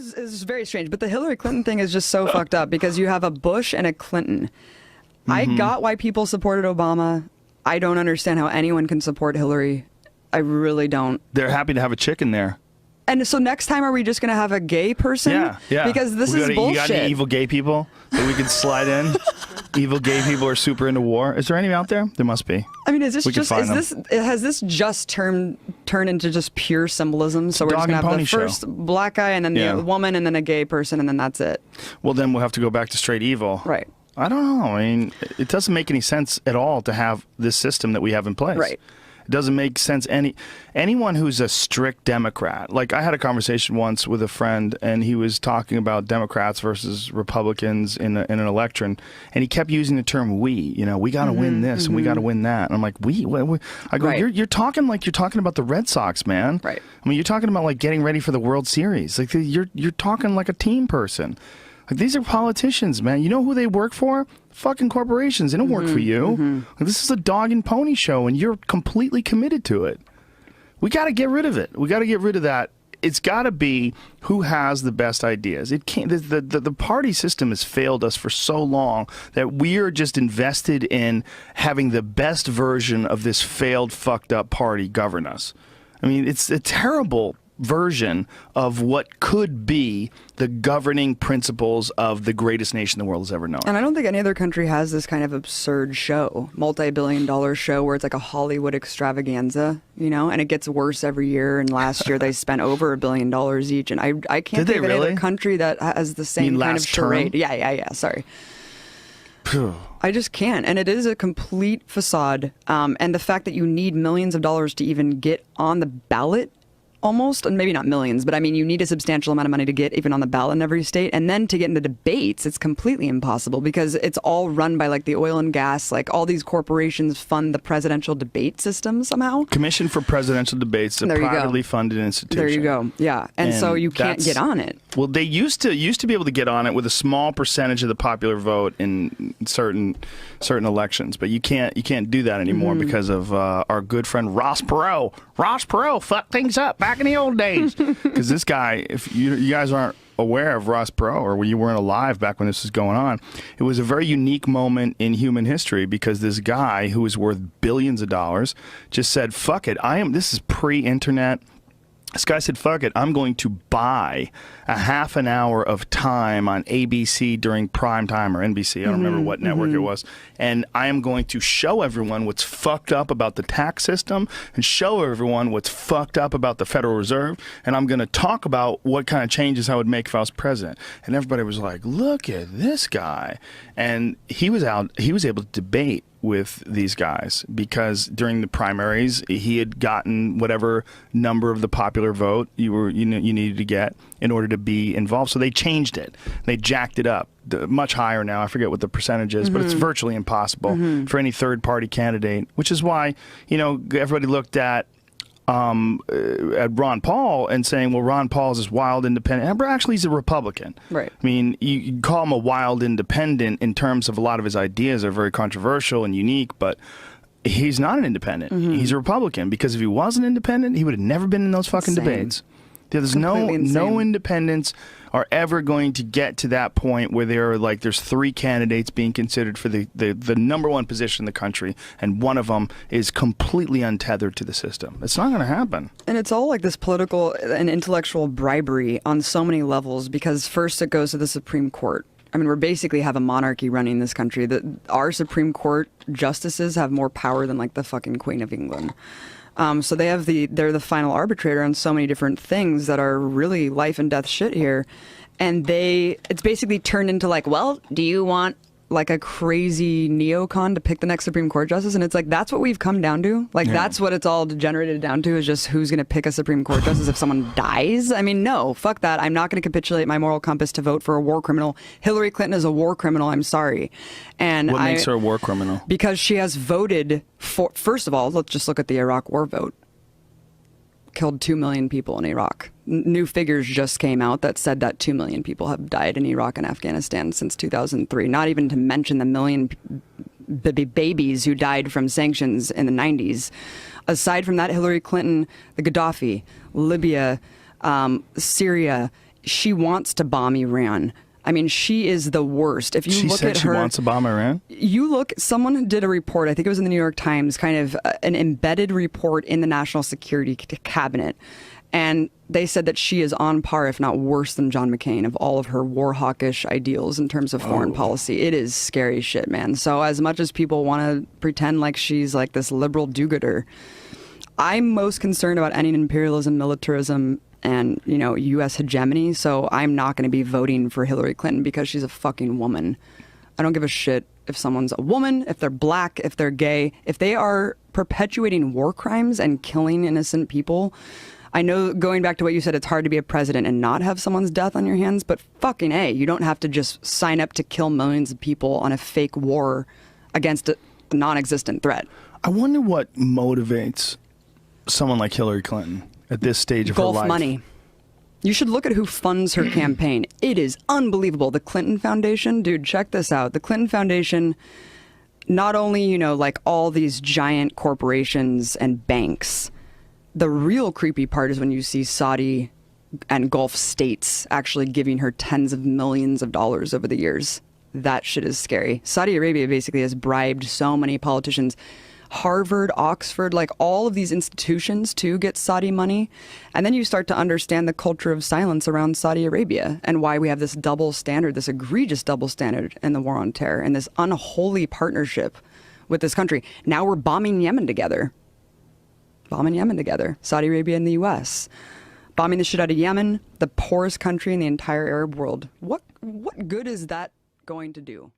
is very strange. But the Hillary Clinton thing is just so fucked up because you have a Bush and a Clinton. I got why people supported Obama. I don't understand how anyone can support Hillary. I really don't. They're happy to have a chick in there. And so next time, are we just going to have a gay person? Yeah. Because this is bullshit. You got any evil gay people that we could slide in? Evil gay people are super into war. Is there any out there? There must be. I mean, has this just turned into just pure symbolism? So we're just going to have the first black guy and then the woman and then a gay person and then that's it. Well, then we'll have to go back to straight evil. Right. I don't know. I mean, it doesn't make any sense at all to have this system that we have in place. Right. It doesn't make sense. Anyone who's a strict Democrat, like I had a conversation once with a friend, and he was talking about Democrats versus Republicans in an election, and he kept using the term "we." You know, we got to win this and we got to win that. And I'm like, "We?" I go, "You're talking like you're talking about the Red Sox, man. Right. I mean, you're talking about like getting ready for the World Series. Like you're talking like a team person." Like, these are politicians, man. You know who they work for? Fucking corporations. They don't work for you. Like, this is a dog and pony show, and you're completely committed to it. We got to get rid of it. We got to get rid of that. It's got to be who has the best ideas. It can't. The party system has failed us for so long that we are just invested in having the best version of this failed, fucked up party govern us. I mean, it's a terrible version of what could be the governing principles of the greatest nation the world has ever known. And I don't think any other country has this kind of absurd show, multi-billion-dollar show where it's like a Hollywood extravaganza, you know, and it gets worse every year. And last year they spent over $1 billion each. And I can't think of any other country that has the same kind of charade. Term? Yeah. Sorry. I just can't. And it is a complete facade. And the fact that you need millions of dollars to even get on the ballot, almost, and maybe not millions, but I mean, you need a substantial amount of money to get even on the ballot in every state. And then to get into debates, it's completely impossible because it's all run by like the oil and gas, like all these corporations fund the presidential debate system somehow. Commission for Presidential Debates, a privately funded institution. There you go. Yeah. And so you can't get on it. Well, they used to be able to get on it with a small percentage of the popular vote in certain elections, but you can't do that anymore because of our good friend Ross Perot. Ross Perot fucked things up back in the old days. Because this guy, if you guys aren't aware of Ross Perot, or you weren't alive back when this was going on, it was a very unique moment in human history because this guy who was worth billions of dollars just said, fuck it, this is pre-internet. This guy said, fuck it, I'm going to buy a half an hour of time on ABC during prime time, or NBC, I don't remember what network it was, and I am going to show everyone what's fucked up about the tax system and show everyone what's fucked up about the Federal Reserve, and I'm going to talk about what kind of changes I would make if I was president. And everybody was like, look at this guy. And he was able to debate with these guys because during the primaries he had gotten whatever number of the popular vote you needed to get in order to be involved. So they changed it. They jacked it up much higher now. I forget what the percentage is, but it's virtually impossible for any third party candidate, which is why, everybody looked at Ron Paul and saying, well, Ron Paul is this wild independent. Actually, he's a Republican. Right. I mean, you call him a wild independent in terms of a lot of his ideas are very controversial and unique, but he's not an independent. He's a Republican because if he was an independent, he would have never been in those fucking debates. There's no independents are ever going to get to that point where there's three candidates being considered for the number one position in the country, and one of them is completely untethered to the system. It's not going to happen. And it's all like this political and intellectual bribery on so many levels because first it goes to the Supreme Court. I mean, we basically have a monarchy running this country. Our Supreme Court justices have more power than like the fucking Queen of England. So they're the final arbitrator on so many different things that are really life and death shit here. And it's basically turned into like, well, do you want like a crazy neocon to pick the next Supreme Court justice? And it's like, that's what we've come down to. Like, that's what it's all degenerated down to, is just who's going to pick a Supreme Court justice if someone dies. I mean, no, fuck that. I'm not going to capitulate my moral compass to vote for a war criminal. Hillary Clinton is a war criminal. I'm sorry. And what makes her a war criminal? Because she has voted for, first of all, let's just look at the Iraq war vote. Killed 2 million people in Iraq. New figures just came out that said that 2 million people have died in Iraq and Afghanistan since 2003. Not even to mention the million babies who died from sanctions in the 90s. Aside from that, Hillary Clinton, the Gaddafi, Libya, Syria, she wants to bomb Iran. I mean, she is the worst. If you she look said at she her, wants to bomb Iran? Someone did a report, I think it was in the New York Times, kind of an embedded report in the National Security Cabinet. And they said that she is on par, if not worse than John McCain, of all of her war hawkish ideals in terms of foreign policy. It is scary shit, man. So as much as people want to pretend like she's like this liberal do-gooder, I'm most concerned about ending imperialism, militarism, and, you know, U.S. hegemony. So I'm not going to be voting for Hillary Clinton because she's a fucking woman. I don't give a shit if someone's a woman, if they're black, if they're gay, if they are perpetuating war crimes and killing innocent people. I know, going back to what you said, it's hard to be a president and not have someone's death on your hands, but fucking A, you don't have to just sign up to kill millions of people on a fake war against a non-existent threat. I wonder what motivates someone like Hillary Clinton at this stage of her life. Golf money. You should look at who funds her campaign. It is unbelievable. The Clinton Foundation, dude, check this out. The Clinton Foundation, not only, you know, like all these giant corporations and banks, the real creepy part is when you see Saudi and Gulf states actually giving her tens of millions of dollars over the years. That shit is scary. Saudi Arabia basically has bribed so many politicians. Harvard, Oxford, like all of these institutions to get Saudi money. And then you start to understand the culture of silence around Saudi Arabia and why we have this double standard, this egregious double standard in the war on terror and this unholy partnership with this country. Now we're bombing Yemen together. Saudi Arabia and the U.S. Bombing the shit out of Yemen, the poorest country in the entire Arab world. What good is that going to do?